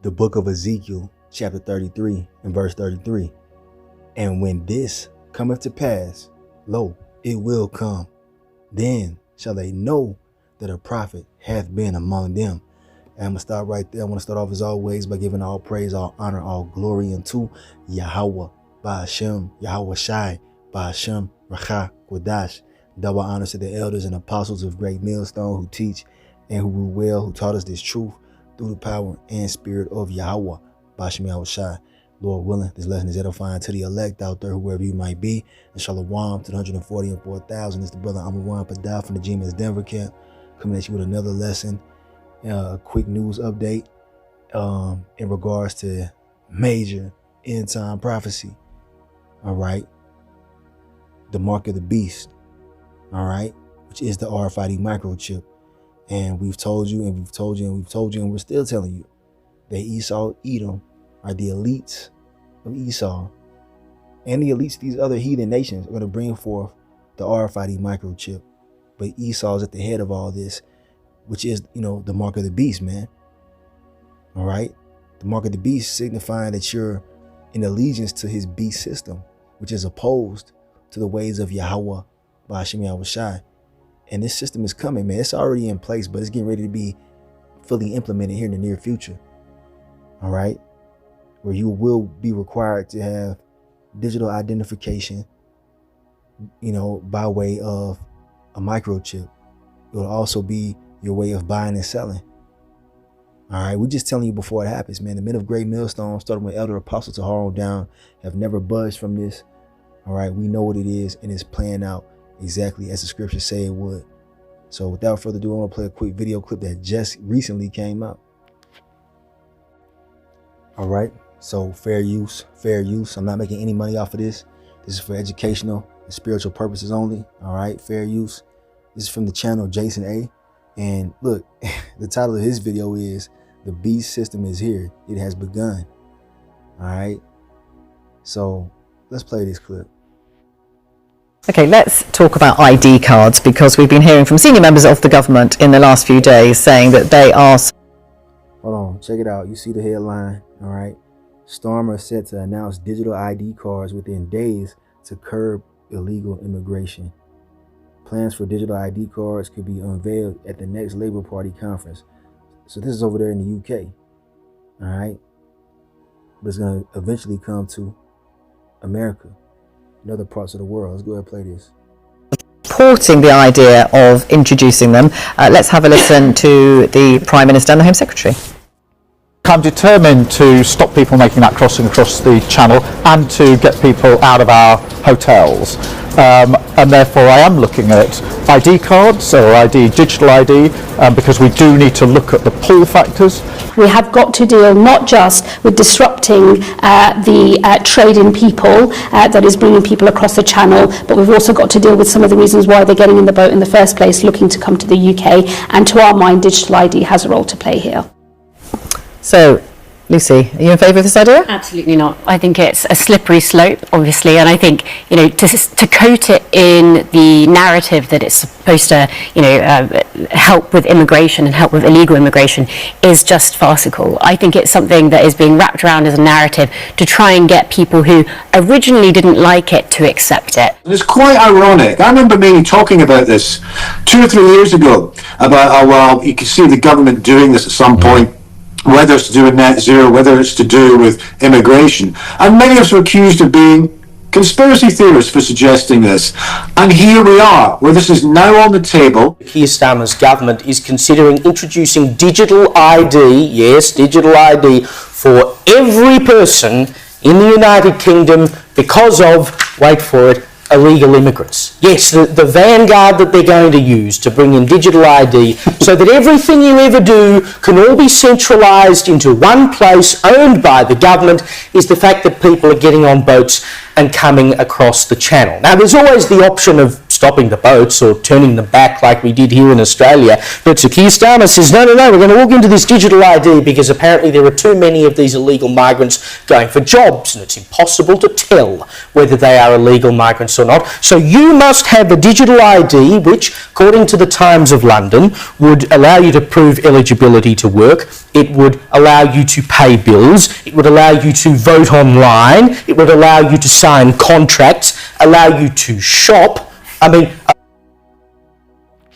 the book of Ezekiel, chapter 33 and verse 33. And when this cometh to pass, lo, it will come. Then shall they know that a prophet hath been among them. And I'm going to start right there. I want to start off as always by giving all praise, all honor, all glory unto Yahweh, Ba'ashem, Yahweh Shai, Ba'ashem, Racha, Quadash. Double honors to the elders and apostles of Great Millstone who teach and who rule well, who taught us this truth through the power and spirit of Yahweh, Ba'ashem, Yahweh Shai. Lord willing, this lesson is edifying to the elect out there, whoever you might be. And Shalom to the 140 and 4,000. It's the brother Amar Padah from the GMS Denver camp, coming at you with another lesson. A quick news update in regards to major end time prophecy. All right. The mark of the beast. All right. Which is the RFID microchip. And we've told you and we've told you and we've told you and we're still telling you that Esau, Edom are the elites of Esau. And the elites of these other heathen nations are going to bring forth the RFID microchip. But Esau's at the head of all this, which is, the mark of the beast, man. All right. The mark of the beast signifying that you're in allegiance to his beast system, which is opposed to the ways of Yahweh, Ba'ashem Yahweh Shai. And this system is coming, man. It's already in place, but it's getting ready to be fully implemented here in the near future. All right. Where you will be required to have digital identification, by way of a microchip. It will also be your way of buying and selling. All right. We're just telling you before it happens, man. The men of Great Millstone, starting with Elder Apostle to Harold down, have never budged from this. All right. We know what it is, and it's playing out exactly as the scriptures say it would. So without further ado, I want to play a quick video clip that just recently came out. All right. So fair use. I'm not making any money off of this. This is for educational and spiritual purposes only. All right. Fair use. This is from the channel Jason A. And look, the title of his video is "The Beast System is Here. It has begun." All right. So let's play this clip. Okay, let's talk about ID cards, because we've been hearing from senior members of the government in the last few days saying that they are... Hold on, check it out. You see the headline, all right? Starmer set to announce digital ID cards within days to curb illegal immigration. Plans for digital ID cards could be unveiled at the next Labour Party conference. So this is over there in the UK, all right? But it's going to eventually come to America and other parts of the world. Let's go ahead and play this. Supporting the idea of introducing them. Let's have a listen to the Prime Minister and the Home Secretary. I'm determined to stop people making that crossing across the channel and to get people out of our hotels. And therefore I am looking at ID cards or digital ID, because we do need to look at the pull factors. We have got to deal not just with disrupting the trade in people that is bringing people across the channel, but we've also got to deal with some of the reasons why they're getting in the boat in the first place, looking to come to the UK. And to our mind, digital ID has a role to play here. So, Lucy, are you in favour of this idea? Absolutely not. I think it's a slippery slope, obviously, and I think, to coat it in the narrative that it's supposed to, help with immigration and help with illegal immigration is just farcical. I think it's something that is being wrapped around as a narrative to try and get people who originally didn't like it to accept it. It's quite ironic. I remember me talking about this 2 or 3 years ago, about how, well, you can see the government doing this at some point, whether it's to do with net zero, whether it's to do with immigration. And many of us were accused of being conspiracy theorists for suggesting this. And here we are, where this is now on the table. Keir Starmer's government is considering introducing digital ID, yes, digital ID, for every person in the United Kingdom because of, wait for it, illegal immigrants. Yes, the vanguard that they're going to use to bring in digital ID so that everything you ever do can all be centralised into one place owned by the government is the fact that people are getting on boats and coming across the channel. Now, there's always the option of stopping the boats or turning them back like we did here in Australia. But Sir Keir Starmer says, no, we're going to walk into this digital ID because apparently there are too many of these illegal migrants going for jobs and it's impossible to tell whether they are illegal migrants or not. So you must have a digital ID which, according to the Times of London, would allow you to prove eligibility to work. It would allow you to pay bills. It would allow you to vote online. It would allow you to sign contracts, allow you to shop. I mean...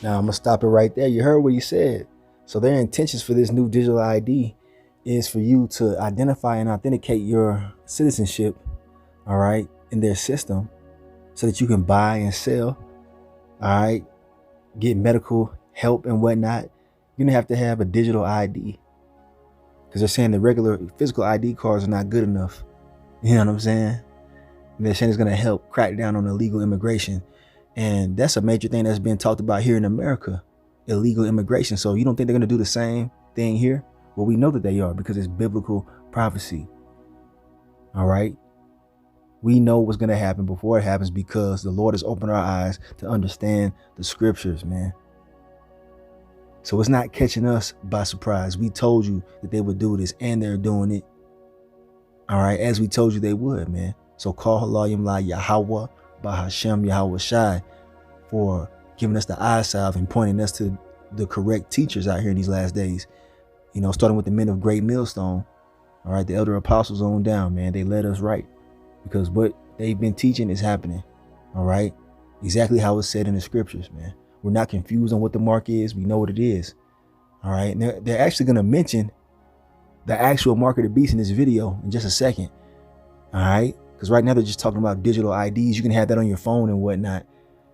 Now, I'm going to stop it right there. You heard what he said. So their intentions for this new digital ID is for you to identify and authenticate your citizenship, all right, in their system so that you can buy and sell, all right, get medical help and whatnot. You're going to have a digital ID because they're saying the regular physical ID cards are not good enough. You know what I'm saying? And they're saying it's going to help crack down on illegal immigration. And that's a major thing that's been talked about here in America, illegal immigration. So you don't think they're going to do the same thing here? Well, we know that they are because it's biblical prophecy. All right. We know what's going to happen before it happens because the Lord has opened our eyes to understand the scriptures, man. So it's not catching us by surprise. We told you that they would do this and they're doing it. All right. As we told you they would, man. So call Halayim La Yahweh Bahashem Yahweh Shai for giving us the eye salve and pointing us to the correct teachers out here in these last days. You know, starting with the men of Great Millstone. All right. The elder apostles on down, man. They led us right because what they've been teaching is happening. All right. Exactly how it's said in the scriptures, man. We're not confused on what the mark is. We know what it is. All right. And they're actually going to mention the actual mark of the beast in this video in just a second. All right. Because right now they're just talking about digital IDs. You can have that on your phone and whatnot,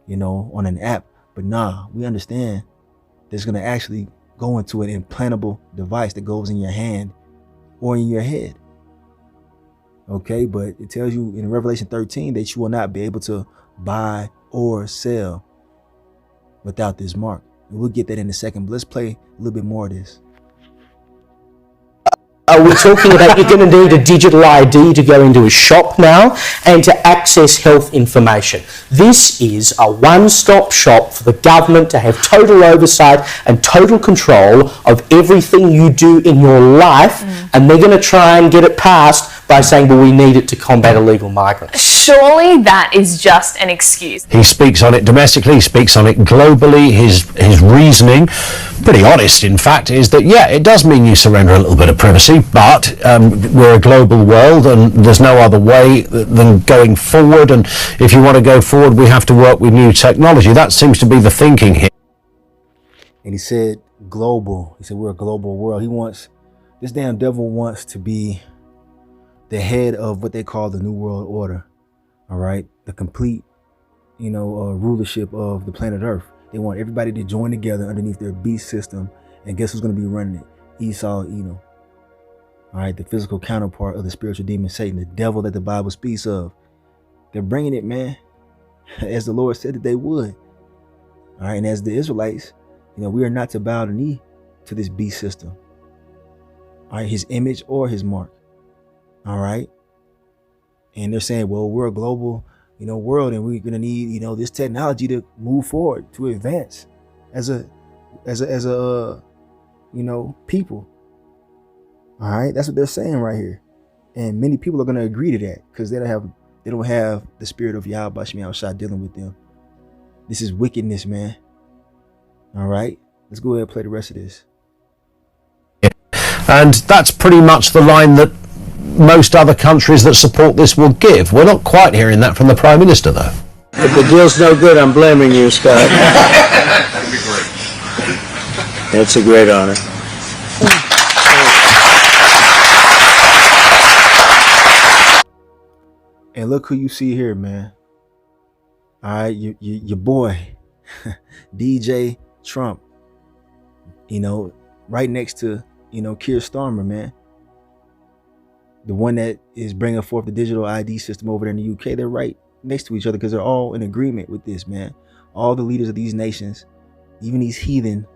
you know, on an app. But nah, we understand there's going to actually go into an implantable device that goes in your hand or in your head. Okay. But it tells you in Revelation 13 that you will not be able to buy or sell without this mark. And we'll get that in a second, but let's play a little bit more of this. Are we talking about you're going to need a digital ID to go into a shop now and to access health information? This is a one-stop shop for the government to have total oversight and total control of everything you do in your life, and they're going to try and get it passed by saying, well, we need it to combat illegal migrants. Surely that is just an excuse. He speaks on it domestically, he speaks on it globally. His reasoning, pretty honest in fact, is that, yeah, it does mean you surrender a little bit of privacy, but we're a global world and there's no other way than going forward. And if you want to go forward, we have to work with new technology. That seems to be the thinking here. And he said global. He said we're a global world. This damn devil wants to be the head of what they call the New World Order. All right. The complete, rulership of the planet Earth. They want everybody to join together underneath their beast system. And guess who's going to be running it? Esau, Edom. All right. The physical counterpart of the spiritual demon, Satan, the devil that the Bible speaks of. They're bringing it, man, as the Lord said that they would. All right. And as the Israelites, we are not to bow the knee to this beast system. All right. His image or his mark. All right. And they're saying, well, we're a global, world, and we're going to need, this technology to move forward, to advance as a people. All right. That's what they're saying right here. And many people are going to agree to that because they don't have the spirit of Yahweh Shem Shai dealing with them. This is wickedness, man. All right. Let's go ahead and play the rest of this. And that's pretty much the line that most other countries that support this will give. We're not quite hearing that from the Prime Minister, though. If the deal's no good, I'm blaming you, Scott. That'd be great. That's a great honor. And look who you see here, man. All right, your boy, DJ Trump. Right next to, Keir Starmer, man. The one that is bringing forth the digital ID system over there in the UK. They're right next to each other because they're all in agreement with this, man. All the leaders of these nations, even these heathen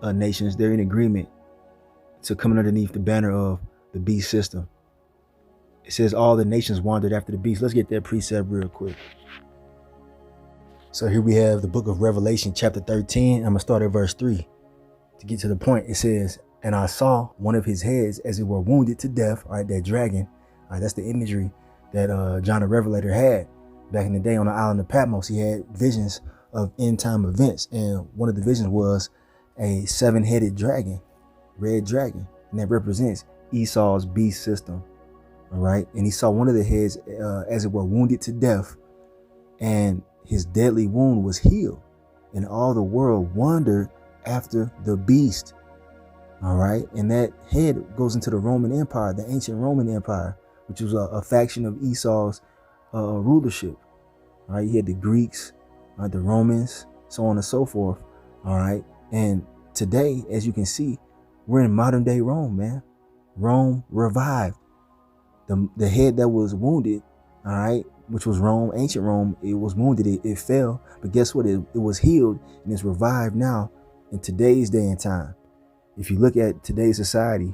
nations, they're in agreement to coming underneath the banner of the beast system. It says all the nations wandered after the beast. Let's get that precept real quick. So here we have the book of Revelation, chapter 13. I'm going to start at verse 3. To get to the point, it says, and I saw one of his heads as it were wounded to death. All right, that dragon. All right, that's the imagery that John the Revelator had back in the day on the island of Patmos. He had visions of end time events. And one of the visions was a 7-headed dragon, red dragon. And that represents Esau's beast system. All right. And he saw one of the heads as it were wounded to death. And his deadly wound was healed. And all the world wondered after the beast. All right. And that head goes into the Roman Empire, the ancient Roman Empire, which was a faction of Esau's rulership. All right. You had the Greeks, the Romans, so on and so forth. All right. And today, as you can see, we're in modern day Rome, man. Rome revived. The head that was wounded, all right, which was Rome, ancient Rome, it was wounded, it fell. But guess what? It was healed and it's revived now in today's day and time. If you look at today's society,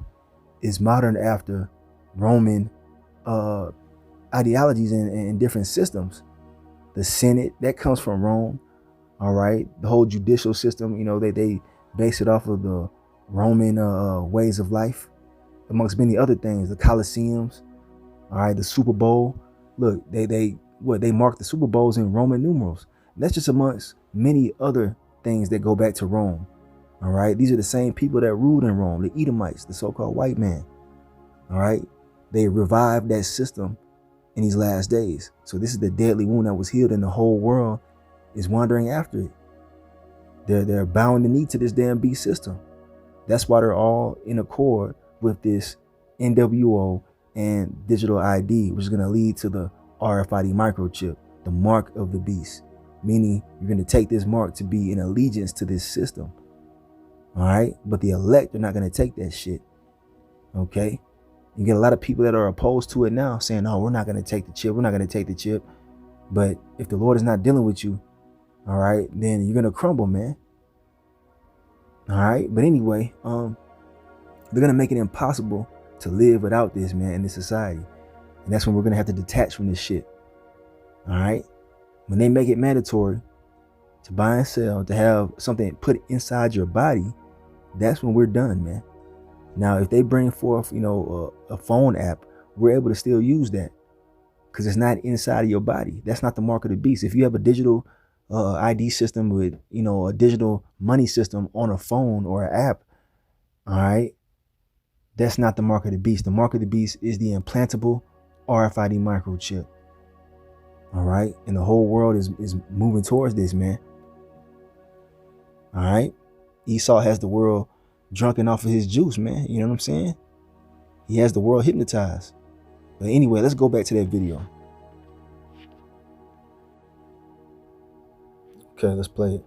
it's modern after Roman ideologies and different systems. The Senate, that comes from Rome, all right? The whole judicial system, you know, they base it off of the Roman ways of life, amongst many other things. The Colosseums, all right, the Super Bowl. Look, they mark the Super Bowls in Roman numerals. And that's just amongst many other things that go back to Rome. All right, these are the same people that ruled in Rome, the Edomites, the so-called white man. All right, they revived that system in these last days. So this is the deadly wound that was healed, and the whole world is wandering after it. They're bowing the knee to this damn beast system. That's why they're all in accord with this NWO and digital ID, which is going to lead to the RFID microchip, the mark of the beast, meaning you're going to take this mark to be in allegiance to this system. All right. But the elect are not going to take that shit. OK, you get a lot of people that are opposed to it now saying, oh, we're not going to take the chip. We're not going to take the chip. But if the Lord is not dealing with you, all right, then you're going to crumble, man. All right. But anyway, they're going to make it impossible to live without this, man, in this society. And that's when we're going to have to detach from this shit. All right. When they make it mandatory to buy and sell, to have something put inside your body, that's when we're done, man. Now, if they bring forth, you know, a phone app, we're able to still use that because it's not inside of your body. That's not the mark of the beast. If you have a digital ID system with, you know, a digital money system on a phone or an app, all right, that's not the mark of the beast. The mark of the beast is the implantable RFID microchip. All right. And the whole world is moving towards this, man. All right. Esau has the world drunken off of his juice, man. You know what I'm saying? He has the world hypnotized. But anyway, let's go back to that video. Okay, let's play it.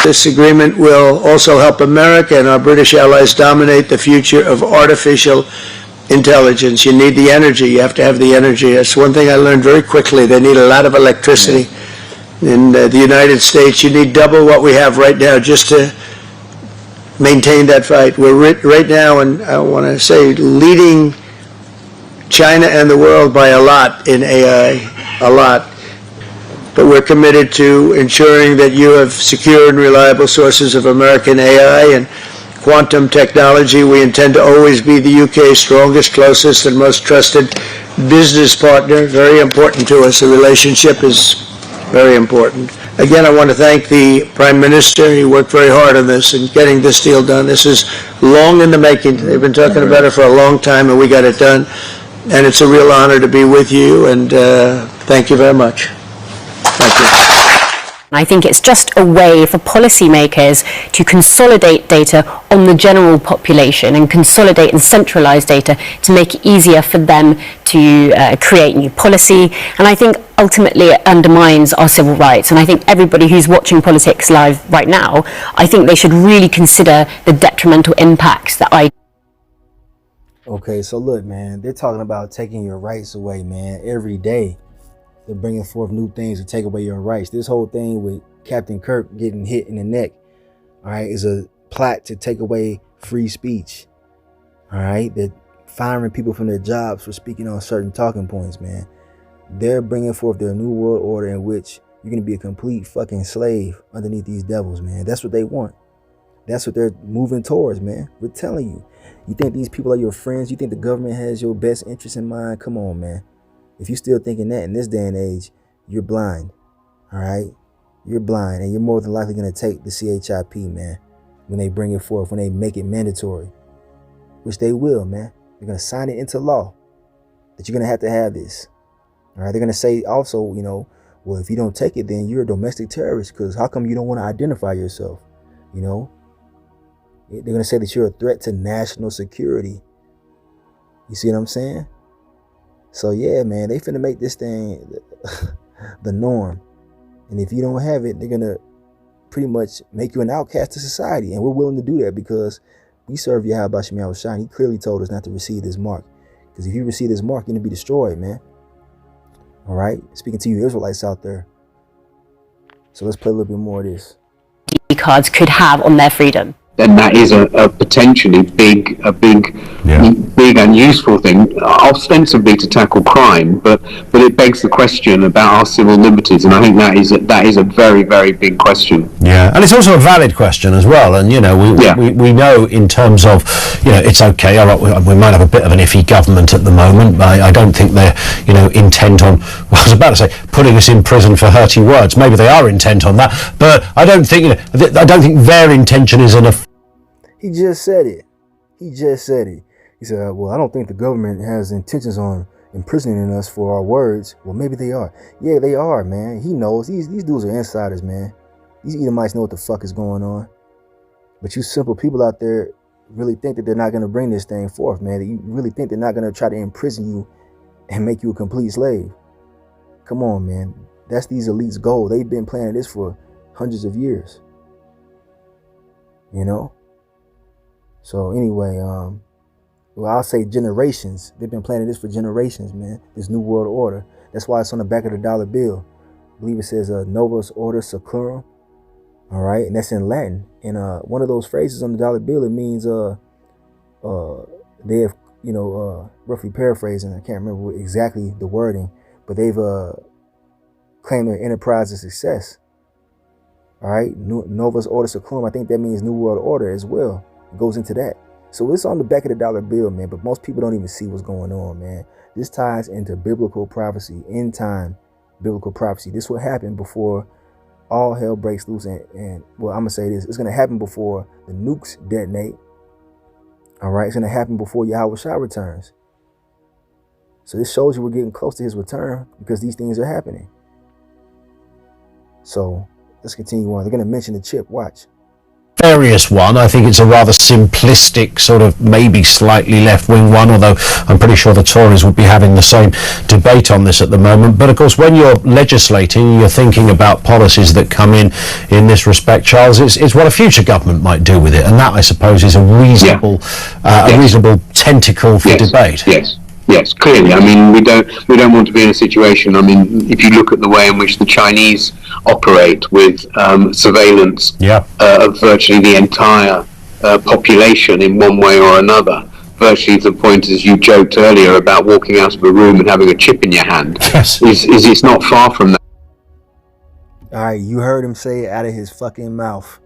This agreement will also help America and our British allies dominate the future of artificial intelligence. You need the energy. You have to have the energy. That's one thing I learned very quickly. They need a lot of electricity. Yeah. In the United States, you need double what we have right now just to maintain that fight. We're right now, and I want to say, leading China and the world by a lot in AI, a lot. But we're committed to ensuring that you have secure and reliable sources of American AI and quantum technology. We intend to always be the UK's strongest, closest, and most trusted business partner. Very important to us. The relationship is very important. Again, I want to thank the Prime Minister. He worked very hard on this and getting this deal done. This is long in the making. They've been talking about it for a long time, and we got it done. And it's a real honor to be with you, and thank you very much. Thank you. I think it's just a way for policymakers to consolidate data on the general population and consolidate and centralise data to make it easier for them to create new policy. And I think ultimately it undermines our civil rights. And I think everybody who's watching Politics Live right now, I think they should really consider the detrimental impacts that Okay, so look, man, they're talking about taking your rights away, man, every day. They're bringing forth new things to take away your rights. This whole thing with Captain Kirk getting hit in the neck, all right, is a plot to take away free speech. All right, they're firing people from their jobs for speaking on certain talking points, man. They're bringing forth their new world order in which you're going to be a complete fucking slave underneath these devils, man. That's what they want. That's what they're moving towards, man. We're telling you. You think these people are your friends? You think the government has your best interest in mind? Come on, man. If you're still thinking that in this day and age, you're blind. All right? You're blind, and you're more than likely going to take the CHIP, man, when they bring it forth, when they make it mandatory, which they will, man. They're going to sign it into law that you're going to have this. All right? They're going to say also, you know, well, if you don't take it, then you're a domestic terrorist, because how come you don't want to identify yourself? You know? They're going to say that you're a threat to national security. You see what I'm saying? So, yeah, man, they finna make this thing the norm. And if you don't have it, they're going to pretty much make you an outcast to society. And we're willing to do that because we serve Yahweh Shem Yahweh Shai. He clearly told us not to receive this mark. Because if you receive this mark, you're going to be destroyed, man. All right? Speaking to you Israelites out there. So let's play a little bit more of this. Cards could have on their freedom. Then that is a potentially big and useful thing, ostensibly to tackle crime, but it begs the question about our civil liberties, and I think that is a very, very big question. Yeah, and it's also a valid question as well. And you know, we know in terms of, you know, it's okay. All right, we might have a bit of an iffy government at the moment, but I don't think they're, you know, intent on. Well, I was about to say putting us in prison for hurty words. Maybe they are intent on that, but I don't think, you know, I don't think their intention is He just said it. He just said it. He said, well, I don't think the government has intentions on imprisoning us for our words. Well, maybe they are. Yeah, they are, man. He knows. These dudes are insiders, man. These Edomites know what the fuck is going on. But you simple people out there really think that they're not going to bring this thing forth, man. That you really think they're not going to try to imprison you and make you a complete slave. Come on, man. That's these elites' goal. They've been planning this for hundreds of years. You know? So anyway, well, I'll say generations. They've been planning this for generations, man. This new world order. That's why it's on the back of the dollar bill. I believe it says Novus Order Seclorum. All right, and that's in Latin. And one of those phrases on the dollar bill, it means they have, you know, roughly paraphrasing. I can't remember exactly the wording, but they've claimed their enterprise a success. All right, Novus Order Seclorum. I think that means new world order as well. It goes into that. So it's on the back of the dollar bill, man, but most people don't even see what's going on, man. This ties into biblical prophecy, end time biblical prophecy. This will happen before all hell breaks loose. And well, I'm going to say this. It's going to happen before the nukes detonate. All right. It's going to happen before Yahweh Shai returns. So this shows you we're getting close to his return because these things are happening. So let's continue on. They're going to mention the chip. Watch. Various one. I think it's a rather simplistic, sort of maybe slightly left-wing one, although I'm pretty sure the Tories would be having the same debate on this at the moment. But of course, when you're legislating, you're thinking about policies that come in this respect, Charles. It's what a future government might do with it, and that, I suppose, is a reasonable, a reasonable tentacle for debate. Yes, clearly. I mean, we don't want to be in a situation. I mean, if you look at the way in which the Chinese operate with surveillance of virtually the entire population in one way or another, virtually to the point, as you joked earlier, about walking out of a room and having a chip in your hand, it's not far from that. All right, you heard him say it out of his fucking mouth.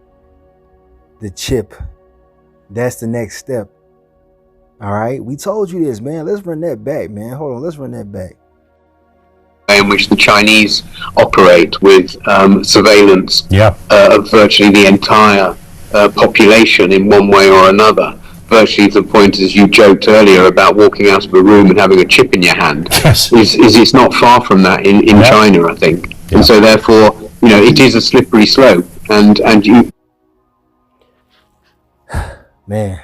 The chip. That's the next step. All right, we told you this, man. Let's run that back, man. Hold on, let's run that back. In which the Chinese operate with surveillance of virtually the entire population in one way or another, virtually to the point, as you joked earlier, about walking out of a room and having a chip in your hand, it's not far from that in China, I think. And so therefore, you know, it is a slippery slope, and you... Man...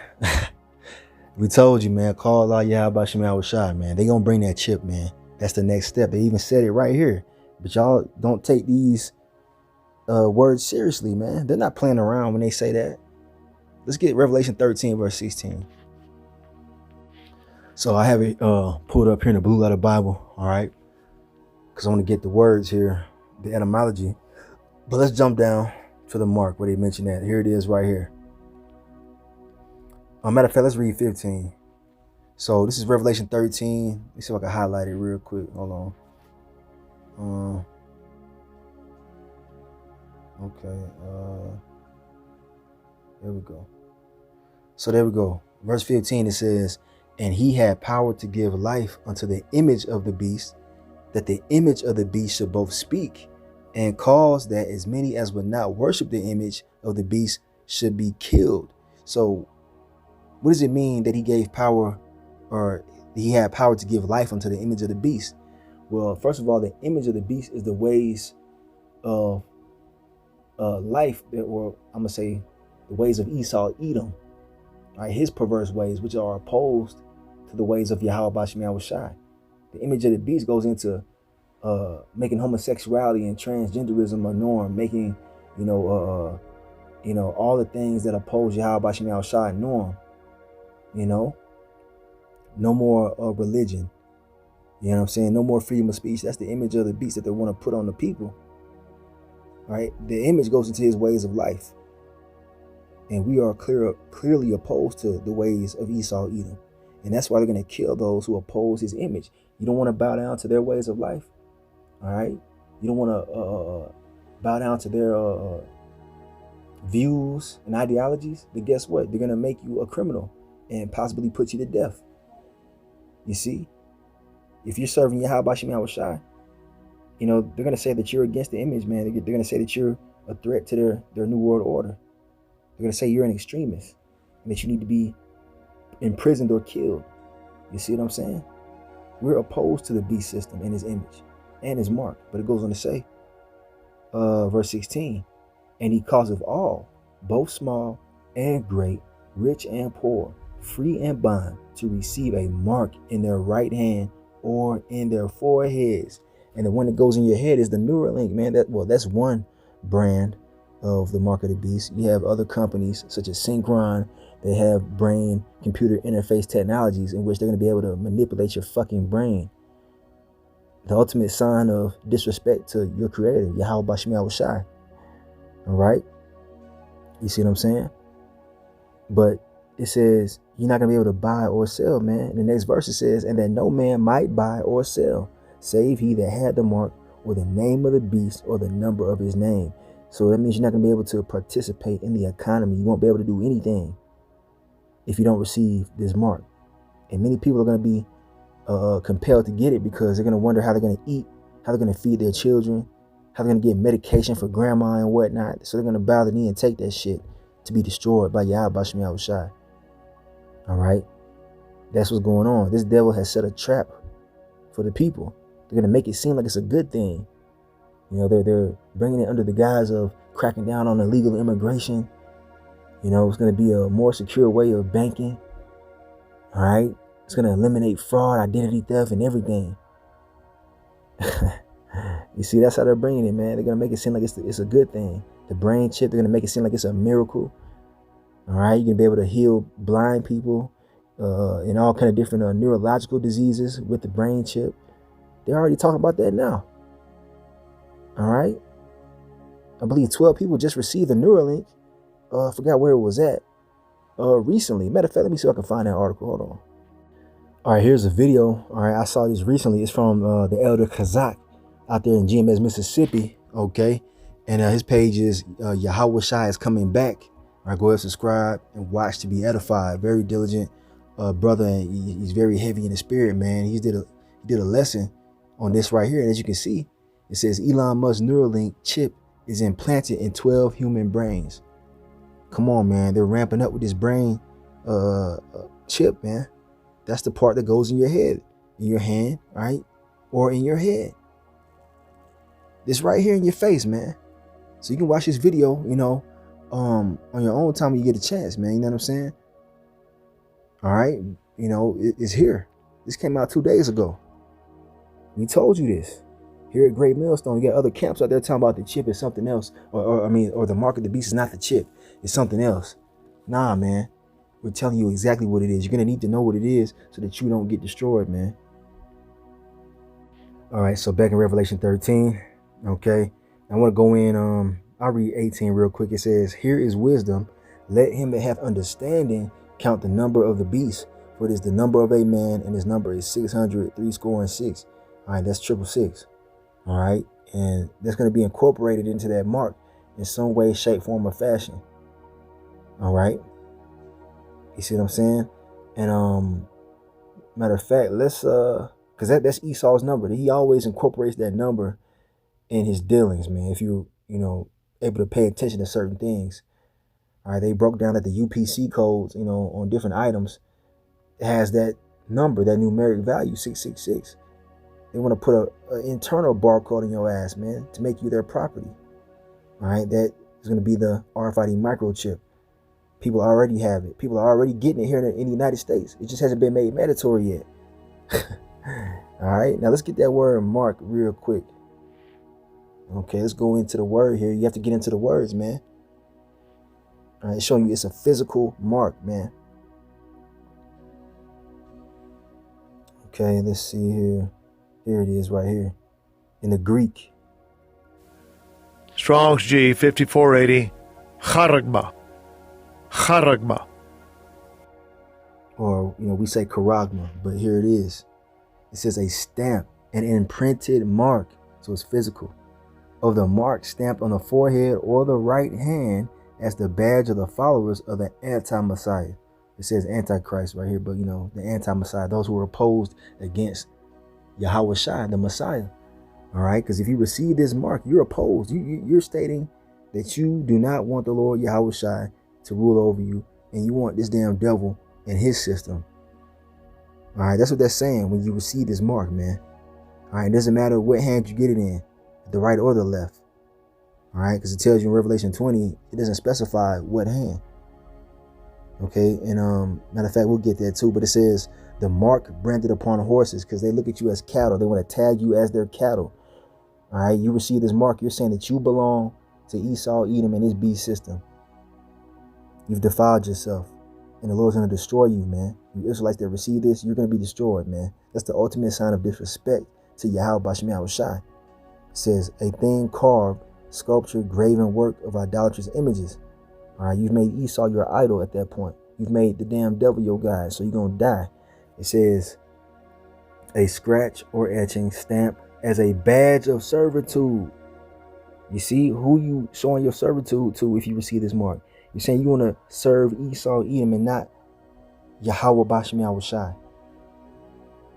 We told you, man, call Allah Yahweh Shem Yahweh Shai, man. They gonna bring that chip, man. That's the next step. They even said it right here. But y'all don't take these words seriously, man. They're not playing around when they say that. Let's get Revelation 13, verse 16. So I have it pulled up here in the Blue Letter Bible, all right? Because I want to get the words here, the etymology. But let's jump down to the mark where they mention that. Here it is right here. Matter of fact, let's read 15. So this is Revelation 13. Let me see if I can highlight it real quick. Hold on. Okay. There we go. So there we go. Verse 15, it says, and he had power to give life unto the image of the beast, that the image of the beast should both speak and cause that as many as would not worship the image of the beast should be killed. So what does it mean that he gave power, or he had power to give life unto the image of the beast? Well, first of all, the image of the beast is the ways of life, or I'm going to say the ways of Esau, Edom, right? His perverse ways, which are opposed to the ways of Yahweh Bashim Yahushai. The image of the beast goes into making homosexuality and transgenderism a norm, making, all the things that oppose Yahweh Bashim Yahushai norm. No more religion. You know what I'm saying? No more freedom of speech. That's the image of the beast that they want to put on the people. Right? The image goes into his ways of life. And we are clearly opposed to the ways of Esau, Edom. And that's why they're going to kill those who oppose his image. You don't want to bow down to their ways of life. All right? You don't want to bow down to their views and ideologies. Then guess what? They're going to make you a criminal and possibly put you to death. You see? If you're serving Yahweh Bashim Yahushai, they're going to say that you're against the image, man. They're going to say that you're a threat to their new world order. They're going to say you're an extremist and that you need to be imprisoned or killed. You see what I'm saying? We're opposed to the beast system and his image and his mark. But it goes on to say, verse 16, and he causeth all, both small and great, rich and poor, free and bond, to receive a mark in their right hand or in their foreheads. And the one that goes in your head is the Neuralink, man. That's one brand of the mark of the beast. You have other companies such as Synchron. They have brain computer interface technologies in which they're going to be able to manipulate your fucking brain. The ultimate sign of disrespect to your creator, Yahweh Bashim Yahushai. All right? You see what I'm saying? But it says you're not going to be able to buy or sell, man. And the next verse it says, and that no man might buy or sell, save he that had the mark or the name of the beast or the number of his name. So that means you're not going to be able to participate in the economy. You won't be able to do anything if you don't receive this mark. And many people are going to be compelled to get it because they're going to wonder how they're going to eat, how they're going to feed their children, how they're going to get medication for grandma and whatnot. So they're going to bow the knee and take that shit to be destroyed by Yahweh Bashim Yahushai. All right? That's what's going on. This devil has set a trap for the people. They're going to make it seem like it's a good thing. They're bringing it under the guise of cracking down on illegal immigration. It's going to be a more secure way of banking. All right? It's going to eliminate fraud, identity theft, and everything. You see, that's how they're bringing it, man. They're going to make it seem like it's a good thing. The brain chip, they're going to make it seem like it's a miracle. All right? You're going to be able to heal blind people and all kind of different neurological diseases with the brain chip. They're already talking about that now. All right? I believe 12 people just received the Neuralink. I forgot where it was at recently. Matter of fact, let me see if I can find that article. Hold on. All right, here's a video. All right, I saw this recently. It's from the Elder Kazak out there in GMS, Mississippi. Okay. And his page is Yahweh Shai is coming back. All right, go ahead, subscribe and watch to be edified. Very diligent brother. And he's very heavy in the spirit, man. He did a lesson on this right here. And as you can see, it says Elon Musk's Neuralink chip is implanted in 12 human brains. Come on, man. They're ramping up with this brain chip, man. That's the part that goes in your head, in your hand, right? Or in your head. This right here in your face, man. So you can watch this video, on your own time when you get a chance, man. You know what I'm saying? All right. It's here. This came out 2 days ago. We told you this. Here at Great Millstone, you got other camps out there talking about the chip is something else. Or the mark of the beast is not the chip. It's something else. Nah, man. We're telling you exactly what it is. You're going to need to know what it is so that you don't get destroyed, man. All right, so back in Revelation 13, okay. I want to go in, I'll read 18 real quick. It says, here is wisdom. Let him that hath understanding count the number of the beast, for it is the number of a man, and his number is 600, 66. All right, that's 666. All right. And that's going to be incorporated into that mark in some way, shape, form, or fashion. All right. You see what I'm saying? And matter of fact, let's because that's Esau's number. He always incorporates that number in his dealings, man. If you able to pay attention to certain things. All right, they broke down that the UPC codes, on different items, it has that number, that numeric value, 666. They want to put an internal barcode in your ass, man, to make you their property. All right, that is going to be the RFID microchip. People already have it. People are already getting it here in the United States. It just hasn't been made mandatory yet. All right, now let's get that word mark real quick. Okay, let's go into the word here. You have to get into the words, man. All right, it's showing you it's a physical mark, man. Okay, let's see here. Here it is right here in the Greek. Strong's G 5480. Charagma. Charagma. Or, we say charagma, but here it is. It says a stamp, an imprinted mark. So it's physical. Of the mark stamped on the forehead or the right hand as the badge of the followers of the anti-Messiah. It says Antichrist right here, but the anti-Messiah, those who are opposed against Yahweh Shai, the Messiah. All right, because if you receive this mark, you're opposed. You're stating that you do not want the Lord Yahweh Shai to rule over you, and you want this damn devil and his system. All right, that's what they're saying when you receive this mark, man. All right, it doesn't matter what hand you get it in, the right or the left. All right, because it tells you in Revelation 20, it doesn't specify what hand. Okay, and matter of fact, we'll get there too, but it says the mark branded upon horses, because they look at you as cattle. They want to tag you as their cattle. All right, you receive this mark, you're saying that you belong to Esau, Edom, and his beast system. You've defiled yourself, and the Lord's going to destroy you, man. You Israelites that receive this, you're going to be destroyed, man. That's the ultimate sign of disrespect to Yahweh Bashem Yahweh Shai. It says a thing carved, sculptured, graven work of idolatrous images. All right, you've made Esau your idol at that point. You've made the damn devil your guide, so you're going to die. It says a scratch or etching stamped as a badge of servitude. You see who you showing your servitude to if you receive this mark. You're saying you want to serve Esau, Edom, and not Yahweh Bashem Yahweh Shai.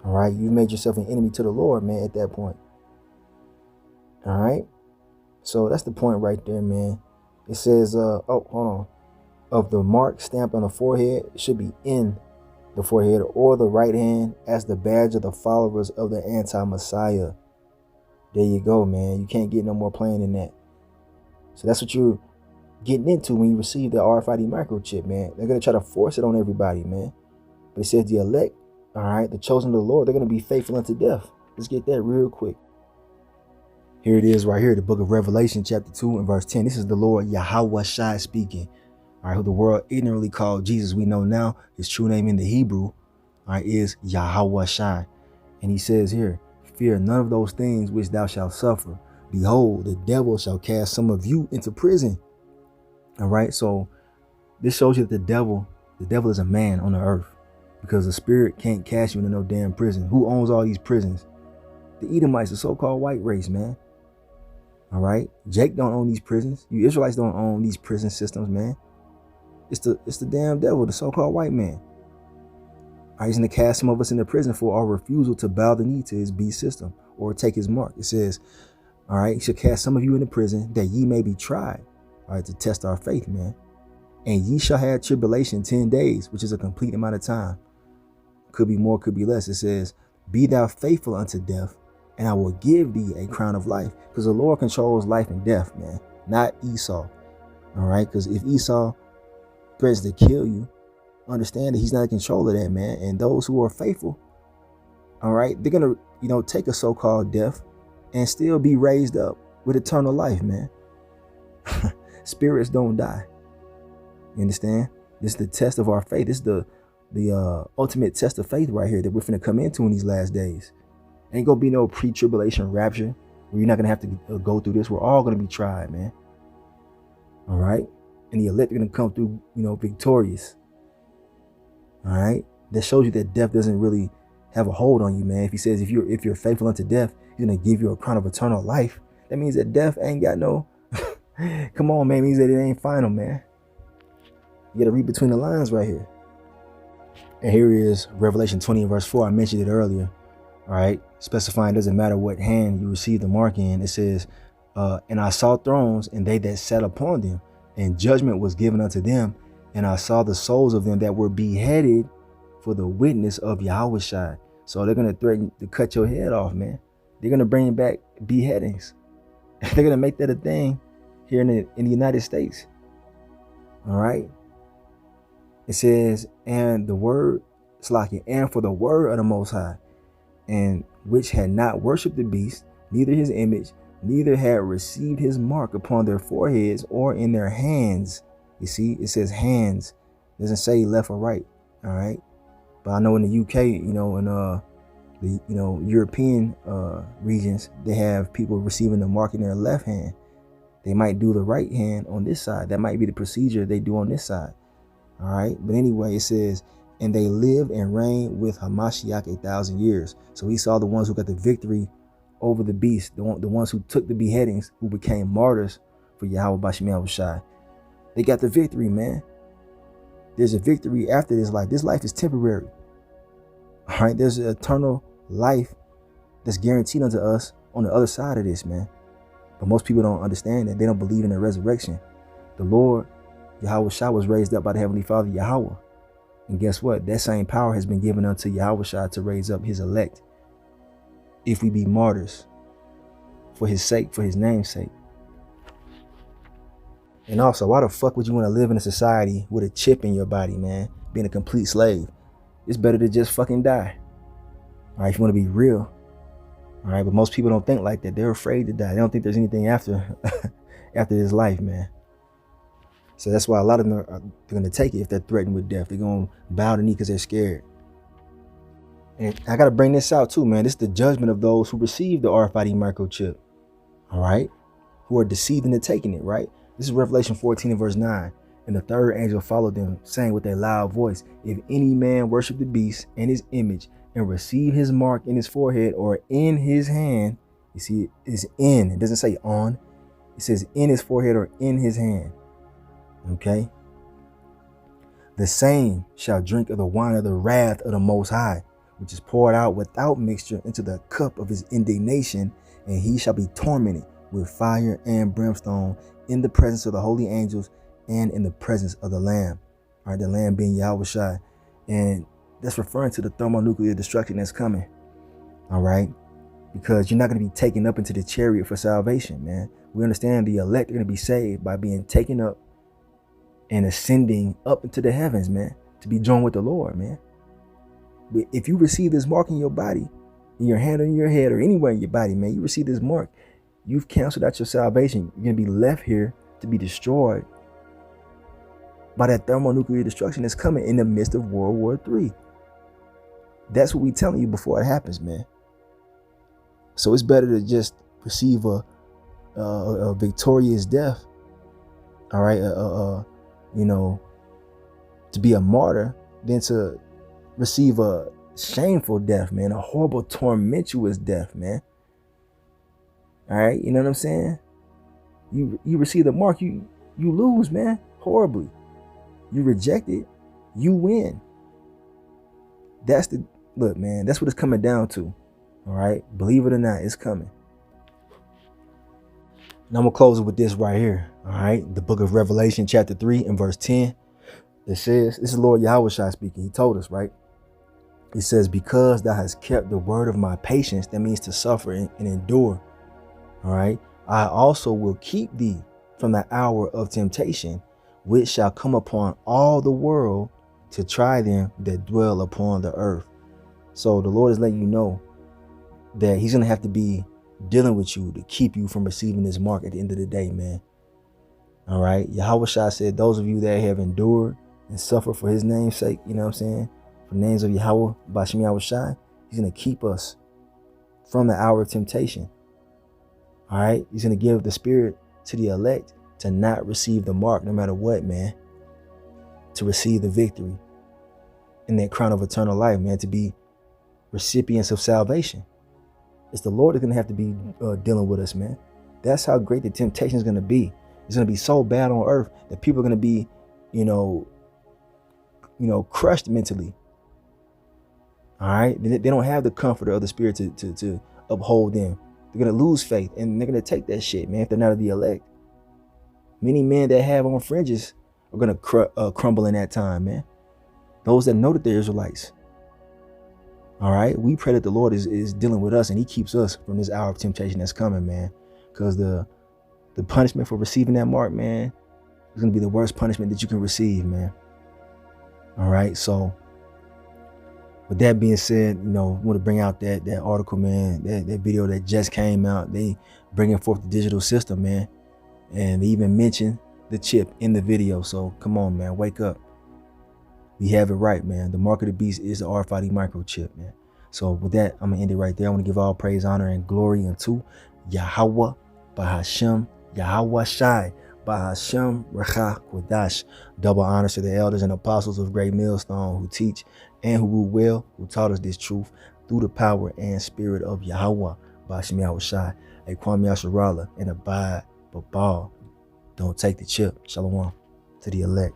All right, you've made yourself an enemy to the Lord, man, at that point. All right, so that's the point right there, man. It says, oh, hold on. Of the mark stamped on the forehead, it should be in the forehead or the right hand as the badge of the followers of the anti-Messiah. There you go, man. You can't get no more plain than that. So that's what you're getting into when you receive the RFID microchip, man. They're going to try to force it on everybody, man. But it says the elect, all right, the chosen of the Lord, they're going to be faithful unto death. Let's get that real quick. Here it is right here, the book of Revelation, chapter 2 and verse 10. This is the Lord Yahweh Shai speaking. All right, who the world ignorantly called Jesus. We know now his true name in the Hebrew, all right, is Yahweh Shai. And he says here, fear none of those things which thou shalt suffer. Behold, the devil shall cast some of you into prison. All right, so this shows you that the devil is a man on the earth, because the spirit can't cast you into no damn prison. Who owns all these prisons? The Edomites, the so-called white race, man. All right, Jake don't own these prisons. You Israelites don't own these prison systems, man. It's the damn devil, the so-called white man. All right, he's going to cast some of us into prison for our refusal to bow the knee to his beast system or take his mark. It says, all right, he shall cast some of you into prison that ye may be tried, all right, to test our faith, man. And ye shall have tribulation 10 days, which is a complete amount of time. Could be more, could be less. It says, be thou faithful unto death, and I will give thee a crown of life. Because the Lord controls life and death, man, not Esau. All right, because if Esau threatens to kill you, understand that he's not in control of that, man. And those who are faithful, all right, they're going to, take a so-called death and still be raised up with eternal life, man. Spirits don't die. You understand? This is the test of our faith. This is the ultimate test of faith right here that we're finna come into in these last days. Ain't gonna be no pre-tribulation rapture where you're not gonna have to go through this. We're all gonna be tried, man. All right, and the elect are gonna come through, victorious. All right, that shows you that death doesn't really have a hold on you, man. If he says if you're faithful unto death, He's going to give you a crown of eternal life. That means that death ain't got no, come on, man. It means that it ain't final, man. You got to read between the lines right here. And here is Revelation 20 verse 4. I mentioned it earlier. All right. Specifying, doesn't matter what hand you receive the mark in. It says, and I saw thrones, and they that sat upon them, and judgment was given unto them. And I saw the souls of them that were beheaded for the witness of Yahushua. So they're going to threaten to cut your head off, man. They're going to bring back beheadings. They're going to make that a thing here in the United States. All right. It says, and the word, Slaki, and for the word of the Most High, and which had not worshipped the beast, neither his image, neither had received his mark upon their foreheads or in their hands. You see, it says hands. It doesn't say left or right. All right. But I know in the UK, in the European regions, they have people receiving the mark in their left hand. They might do the right hand on this side. That might be the procedure they do on this side. All right. But anyway, it says, and they lived and reigned with Hamashiach 1,000 years. So he saw the ones who got the victory over the beast, the ones who took the beheadings, who became martyrs for Yahweh Bashim Yahushai. They got the victory, man. There's a victory after this life. This life is temporary. All right. There's an eternal life that's guaranteed unto us on the other side of this, man. But most people don't understand that. They don't believe in the resurrection. The Lord, Yahushua, was raised up by the Heavenly Father, Yahweh. And guess what? That same power has been given unto Yahushua to raise up his elect. If we be martyrs for his sake, for his name's sake. And also, why the fuck would you want to live in a society with a chip in your body, man? Being a complete slave. It's better to just fucking die. All right, if you want to be real. All right, but most people don't think like that. They're afraid to die. They don't think there's anything after this life, man. So that's why a lot of them are going to take it if they're threatened with death. They're going to bow the knee because they're scared. And I got to bring this out too, man. This is the judgment of those who receive the RFID microchip. All right. Who are deceived into taking it, right? This is Revelation 14 and verse 9. And the third angel followed them, saying with a loud voice, if any man worship the beast and his image and receive his mark in his forehead or in his hand, you see, it's in. It doesn't say on. It says in his forehead or in his hand. Okay. The same shall drink of the wine of the wrath of the Most High, which is poured out without mixture into the cup of his indignation, and he shall be tormented with fire and brimstone in the presence of the holy angels and in the presence of the Lamb. All right, the Lamb being Yahushua. And that's referring to the thermonuclear destruction that's coming. All right. Because you're not going to be taken up into the chariot for salvation, man. We understand the elect are going to be saved by being taken up and ascending up into the heavens, man, to be joined with the Lord, man. But if you receive this mark in your body, in your hand or in your head or anywhere in your body, man, you receive this mark, you've canceled out your salvation. You're going to be left here to be destroyed by that thermonuclear destruction that's coming in the midst of World War III. That's what we're telling you before it happens, man. So it's better to just receive a victorious death. All right. To be a martyr than to receive a shameful death, man. A horrible, tormentuous death, man. All right. You know what I'm saying? You receive the mark, you lose, man. Horribly. You reject it, you win. Look, man, that's what it's coming down to. All right. Believe it or not, it's coming. And I'm going to close it with this right here. All right. The book of Revelation, chapter 3 and verse 10. It says, this is Lord Yahushua speaking. He told us, right? It says, because thou hast kept the word of my patience, that means to suffer and endure. All right. I also will keep thee from the hour of temptation, which shall come upon all the world to try them that dwell upon the earth. So the Lord is letting you know that he's going to have to be dealing with you to keep you from receiving this mark at the end of the day, man. All right. Yahushua said, those of you that have endured and suffered for his name's sake, you know what I'm saying? For the names of Yahweh, Bashim Yahushua, he's going to keep us from the hour of temptation. All right. He's going to give the spirit to the elect to not receive the mark no matter what, man. To receive the victory in that crown of eternal life, man. To be recipients of salvation. It's the Lord that's going to have to be dealing with us, man. That's how great the temptation is going to be. It's going to be so bad on earth that people are going to be, crushed mentally. All right. They don't have the comforter of the Spirit to uphold them. They're going to lose faith, and they're going to take that shit, man, if they're not of the elect. Many men that have on fringes are going to crumble in that time, man. Those that know that they're Israelites. All right. We pray that the Lord is dealing with us, and he keeps us from this hour of temptation that's coming, man. Because the punishment for receiving that mark, man, is going to be the worst punishment that you can receive, man. All right. So with that being said, I want to bring out that article, man, that video that just came out. They bringing forth the digital system, man. And they even mentioned the chip in the video. So come on, man, wake up. We have it right, man. The mark of the beast is the RFID microchip, man. So with that, I'm gonna end it right there. I want to give all praise, honor, and glory unto Yahweh, Bahashem, Yahweh Shai, Bahashem, Recha, Kodash. Double honors to the elders and apostles of Great Millstone who teach and who rule well, who taught us this truth through the power and spirit of Yahweh, Bahashem Yahweh Shai, Kwam Yasharala, and abide, but ball. Don't take the chip. Shalom to the elect.